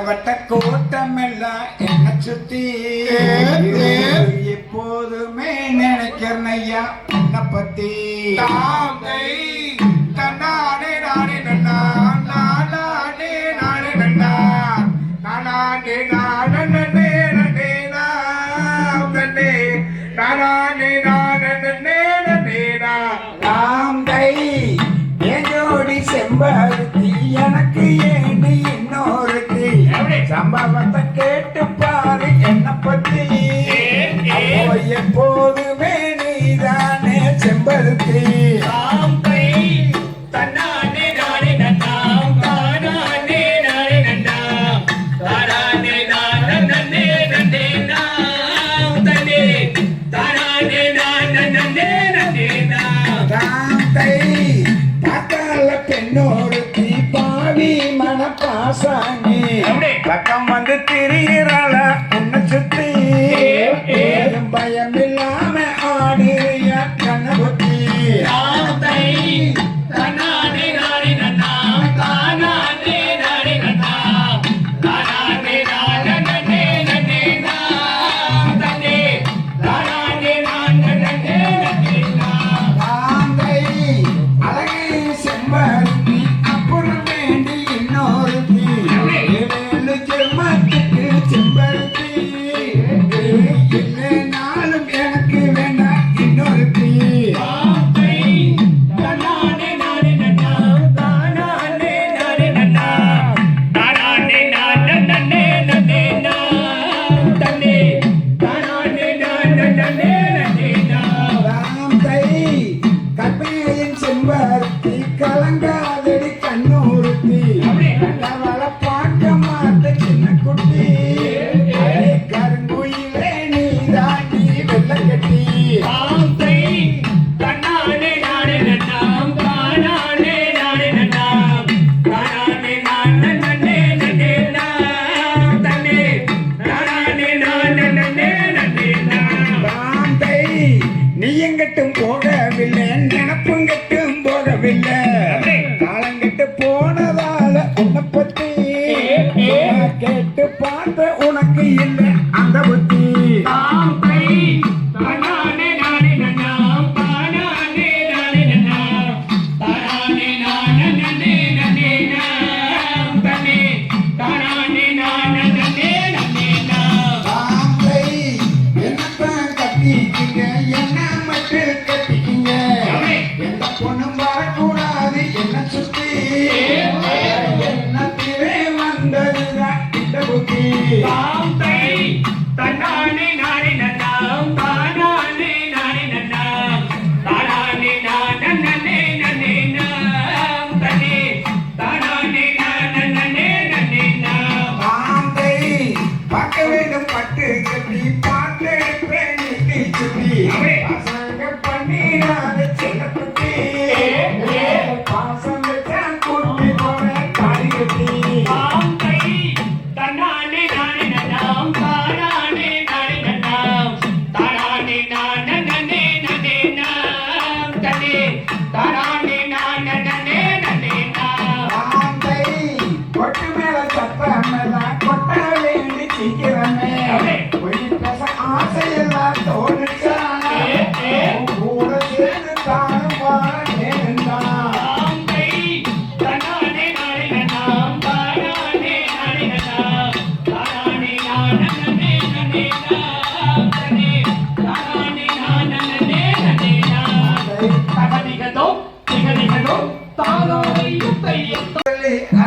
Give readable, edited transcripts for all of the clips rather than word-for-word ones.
வட்ட கோட்டம் எல்லாம் என்ன சுத்தி எப்போதுமே நினைக்கிறேன் ஐயா உன்னை பத்தி தன்னானே நானே நன்னா நானே நானே நன்னா நானே நானே நன்னே நன்னே நானே நானே நானே நன்னே நன்னே நாம் தை ஏஜோடி செம்பருத்தி எனக்கு ஏண்டி இன்னொருத்தி சம்பவத்தை கேட்டு பாரு என்ன பத்தி எப்போதுமே நீதானே செம்பருத்தி பெண்ணோருத்தி பாவி மனப்பாசானி பக்கம் வந்து திரியிறாள உன்னை சுத்தி பயம் இல்லாம ஆடிய கண்ணபுத்தி கலங்காதடி கண்ணூருத்தி கண்டவள பார்க்க மாட்ட சின்ன குட்டி கருங்குயிலே நீ தாண்டி வெள்ள கட்டி நீ எங்கட்டும் போகவில்லை நினப்புங்கட்டும் போகவில்லை காலங்கிட்டு போனதால உன்னை பத்தி கேட்டு பார்த்த உனக்கு இல்லை அந்த புத்தி என்னத்தான் கட்டிக்கிங்க என்ன மட்டும் கட்டிக்கிங்க எந்த பொண்ணும் வரக்கூடாது என்ன சுத்தி என்னத்திலே வந்ததுதான் இந்த புத்தி பார்க்க வேண்டும் பட்டு கட்டி பார்த்து சுத்தி பசங்க பண்ணிடாத சின்ன குட்டி பாசம் வச்சா கூட்டி போன தாடி கட்டி கொட்டு மேல சத்தம் கொட்ட வேண்டி சீக்கிரமே ஆசையெல்லாம் தோணுச்சான கூட சேர்ந்து தானும் வாழ நேர்ந்தான்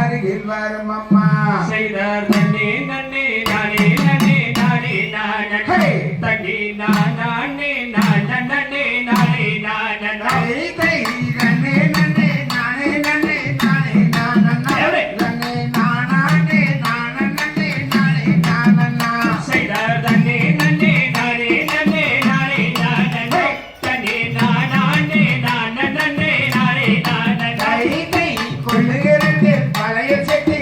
அருகில் வரும் அம்மா செய்தார் நன்னே நன்னே நானே நன்னே நானே நானே தங்கி நானே நானே நானே நானே நானே நன்னே நன்னே நானே நானே நானே நன்னே நானே நானே நானே செய்தார் நன்னே நன்னே நானே நன்னே நானே நானே தங்கி நானே நானே நன்னே நானே நானே கொள்ளுகிறது பழைய செட்டி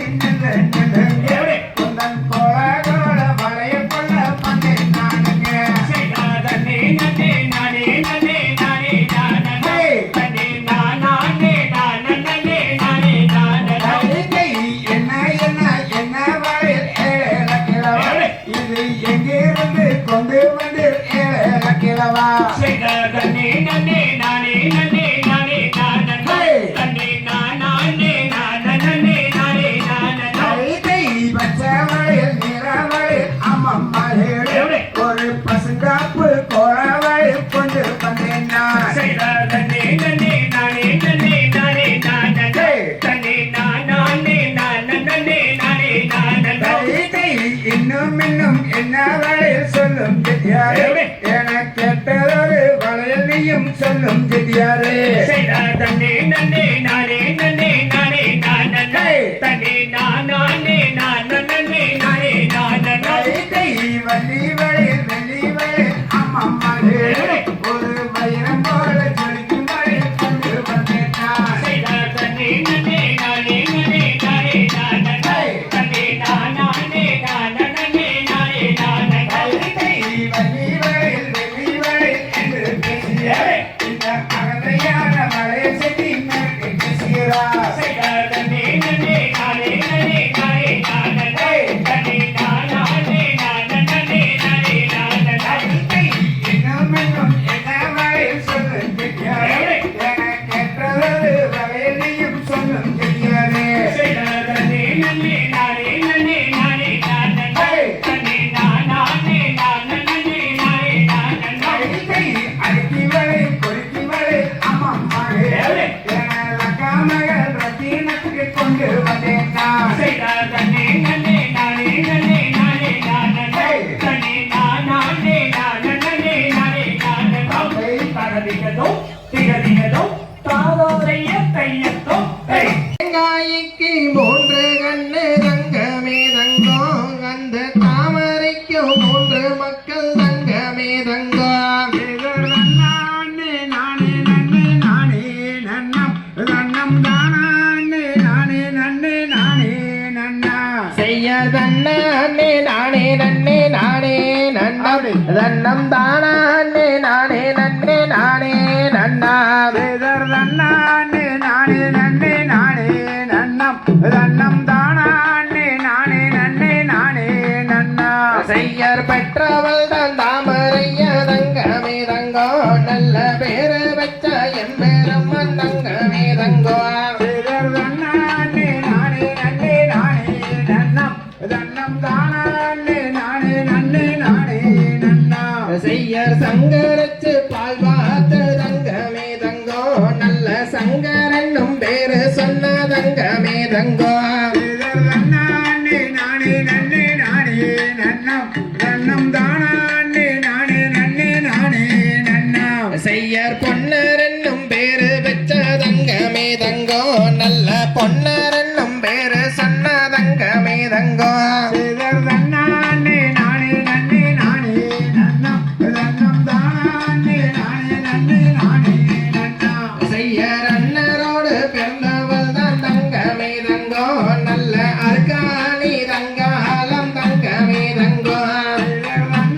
இன்னும் இன்னும் என்ன வளையல் சொல்லும் செட்டியாரே என கேட்டதொரு வளையல் நீயும் சொல்லும் செட்டியாரே தன்னே நன்னே நானே நன்னே நானே நானே தன்னே நானே நானே நானே நானே வள்ளி வளையல் வெள்ளி வளையல் அம்மம்மாளே ஒரு வைரம் போல ஜொலிக்கும் வளையல் கொண்டு வந்தேன் தன்னே நன்னே நானே நன்னே நானே நானே தன்னே நானே நானே நானே நானே வள்ளி வளையல் வெள்ளி வளையல் என்று பேசிய இந்த அகந்தையான வளையல் செட்டி மேற்கு பேசுகிறார் தன்னே நன்னே நானே நானே நானே தன்னே நானே நானே நானே இன்னும் இன்னும் என்ன வளையல் சொல்லும் செட்டியாரே என கேட்டதொரு வளையல் நீயும் சொல்லும் செட்டியாரே தன்னே நன்னே நானே நானே நானே தன்னே நானே நானே நானே அடிக்கி வளையல் கொலுக்கி வளையல் அம்மம்மாளே என லக்காமகள் ரத்தினத்துக்கு கொண்டு வந்தேன் நான் தன்னே நன்னே நானே நானே நானே தன்னே நானே நானே நானே தகதிகதோ திகதிகதோ தாரோரைய தையத்தோ தேங்காய்க்கு மூன்று கண்ணு தங்கமே தங்கோ அந்த தாமரைக்கு மூன்று மக்கள் தங்கமே தங்கோ நானே நானே நன்னே நானே நன்னம் நன்னம் தானே நானே நன்னே நானே நன்னா செய்ய தன்னே நானே நன்னே நானே நன்னம் தன்னம் தானே நானே நன்னே நானே நன்னா நானே நானே நன்னே நானே நன்னம் நன்னம் தானே நானே நன்னே நானே நன்னா செய்யர் பெற்றவள் தான் தாமரைய தங்கமே தங்கோ நல்ல பேரு வச்ச எம்பெருமன் தங்கமே தங்கோ நானே நானே நன்னே நானே நன்னம் நன்னம் தானே நானே நன்னே நானே நன்னா செய்யர் சங்கரச்சு பால் பார்த்து தங்கமே தங்கோ நல்ல சங்கரன்னும் பேரு சொன்ன தங்கமே தங்கோ நானே நானே நன்னே நானே நன்னம் நன்னம் தானே நானே நன்னே நானே நன்னா செய்யர் பொன்னர் என்னும் பேரு பெற்ற தங்கமே தங்கோ நல்ல பொன்னர் என்னும் பேரு சொன்ன தங்கமே தங்கோ நானே நானே நன்னே நானே நன்னம் நன்னம் தானே நானே நன்னே நானே நன்னா செய்யர் அண்ணரோடு பிறந்தவள் தான் தங்கமே தங்கோ நல்ல அர்காணி தங்காலம் தங்கமே தங்கோ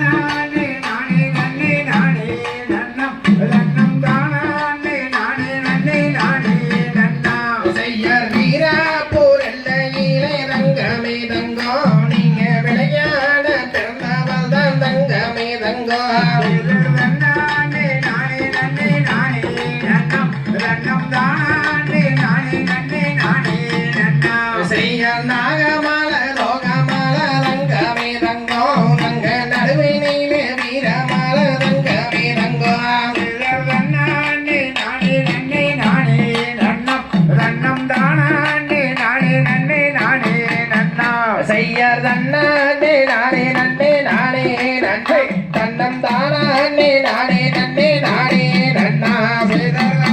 நானே நானே நன்னே நானே நன்னம் நன்னம் தானே நானே நன்னே நானே நன்னா செய்யர் வீராப்பூர் எல்லையிலே தங்கமே தங்கோ நீங்க விளையாட பிறந்தவள் தான் தங்கமே தங்கோ நானே நானே நன்னே நானே நன்னம் நன்னம் தானே நானே நன்னே நானே நன்னா செய்யர் நாகமால லோகமால தங்கமே தங்கோ தங்க நடுவினிலே வீரமால தங்கமே தங்கோ நானே நானே நன்னே நானே நன்னம் நன்னம் தானே நானே நன்னே நானே நன்னா செய்யர் தன்னே நானே நன்னே நானே நன்னை தன்னம் தானே நானே நன்னே நானே நன்னா நானே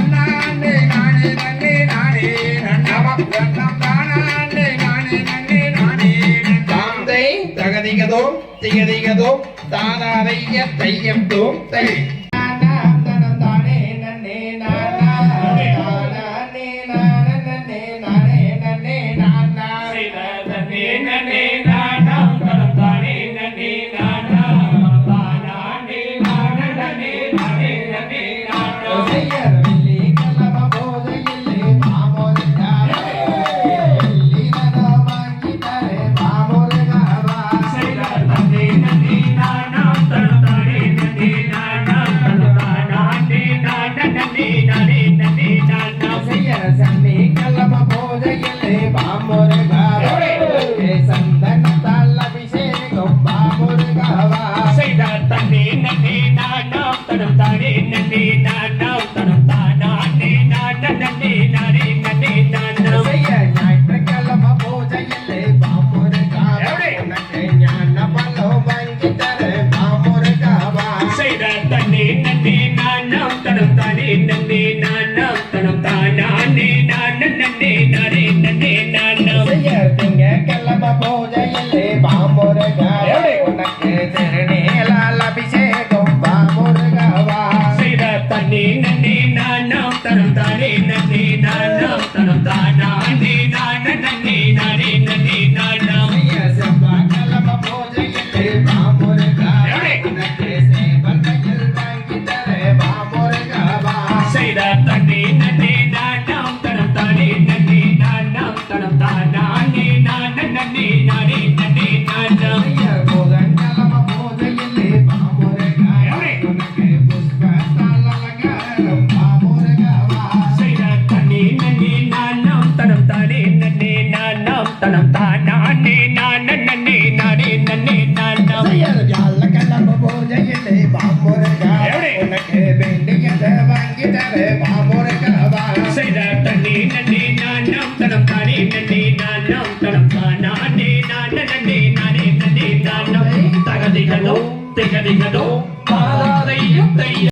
நானே நன்னே நானே நன்னம் நன்னம் தானே நானே நன்னே நானே தாந்தை தகதிகதோ திகதிகதோ தாதாதைய தையம் தோம் தை தன்னே நன்னே நானாம் தனம் தானே நன்னே நானாம் தானே நானே நன்னே நானே நானே தன்னே நன்னே நானாம் தனம் தானே நன்னே நானாம் தரிகதோ